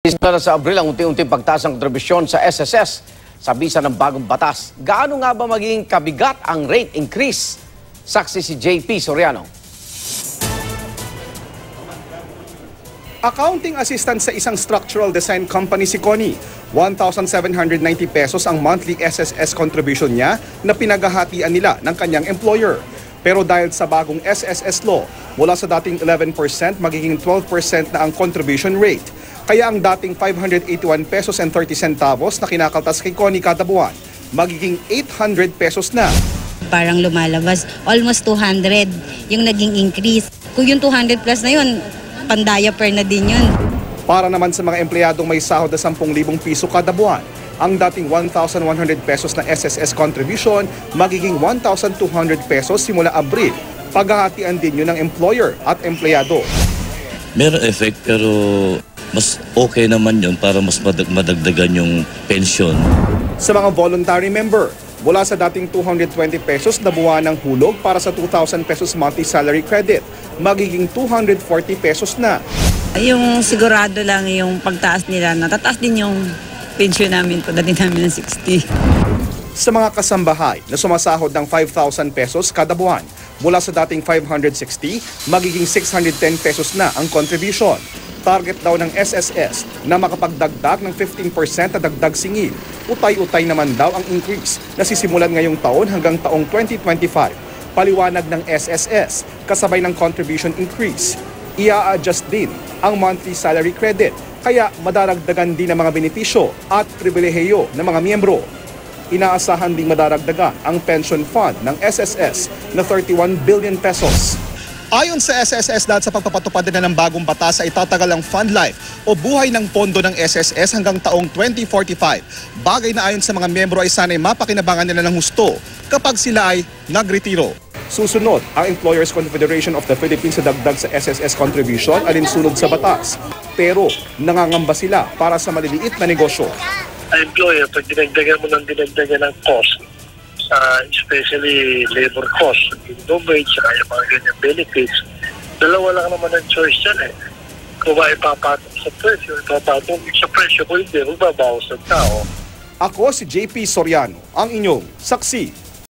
Para sa Abril ang unti-unting pagtaas ng kontribusyon sa SSS sa bisa ng bagong batas. Gaano nga ba magiging kabigat ang rate increase? Saksi si JP Soriano. Accounting assistant sa isang structural design company si Connie. 1,790 pesos ang monthly SSS contribution niya na pinaghahatian nila ng kanyang employer. Pero dahil sa bagong SSS law, mula sa dating 11% magiging 12% na ang contribution rate. Kaya ang dating 581 pesos and 30 centavos na kinakaltas kay Connie kada buwan, magiging 800 pesos na. Parang lumalabas, almost 200 yung naging increase. Kung yung 200 plus na yun, pan-diaper na din yun. Para naman sa mga empleyadong may sahod na 10,000 piso kada buwan, ang dating 1,100 pesos na SSS contribution magiging 1,200 pesos simula Abril. Paghahatian din yun ng employer at empleyado. Meron effect pero mas okay naman yun para mas madagdagan yung pension. Sa mga voluntary member, mula sa dating 220 pesos na buwan ng hulog para sa 2,000 pesos monthly salary credit, magiging 240 pesos na. Yung sigurado lang yung pagtaas nila, natataas din yung pension namin pagdating namin ng 60. Sa mga kasambahay na sumasahod ng 5,000 pesos kada buwan, mula sa dating 560, magiging 610 pesos na ang contribution. Target daw ng SSS na makapagdagdag ng 15% na dagdag singil. Utay-utay naman daw ang increase na sisimulan ngayong taon hanggang taong 2025. Paliwanag ng SSS, kasabay ng contribution increase. Ia-adjust din ang monthly salary credit, kaya madaragdagan din ang mga benepisyo at pribilehiyo ng mga miyembro. Inaasahan ding madaragdagan ang pension fund ng SSS na 31 billion pesos. Ayon sa SSS, dahil sa pagpapatupad na ng bagong batas ay itatagal ang fund life o buhay ng pondo ng SSS hanggang taong 2045. Bagay na ayon sa mga miyembro ay sana'y mapakinabangan nila ng husto kapag sila ay nagretiro. Susunod ang Employers Confederation of the Philippines sa dagdag sa SSS contribution alinsunod sa batas. Pero nangangamba sila para sa maliliit na negosyo. Employer, pag dinagdagan mo ng ng cost, especially labor cost, minimum wage, saka yung mga ganyan benefits, dalawa lang naman ang choice dyan eh. Kung ba ipapatong sa presyo, kung hindi, magbabawas ng tao. Ako si JP Soriano, ang inyong saksi.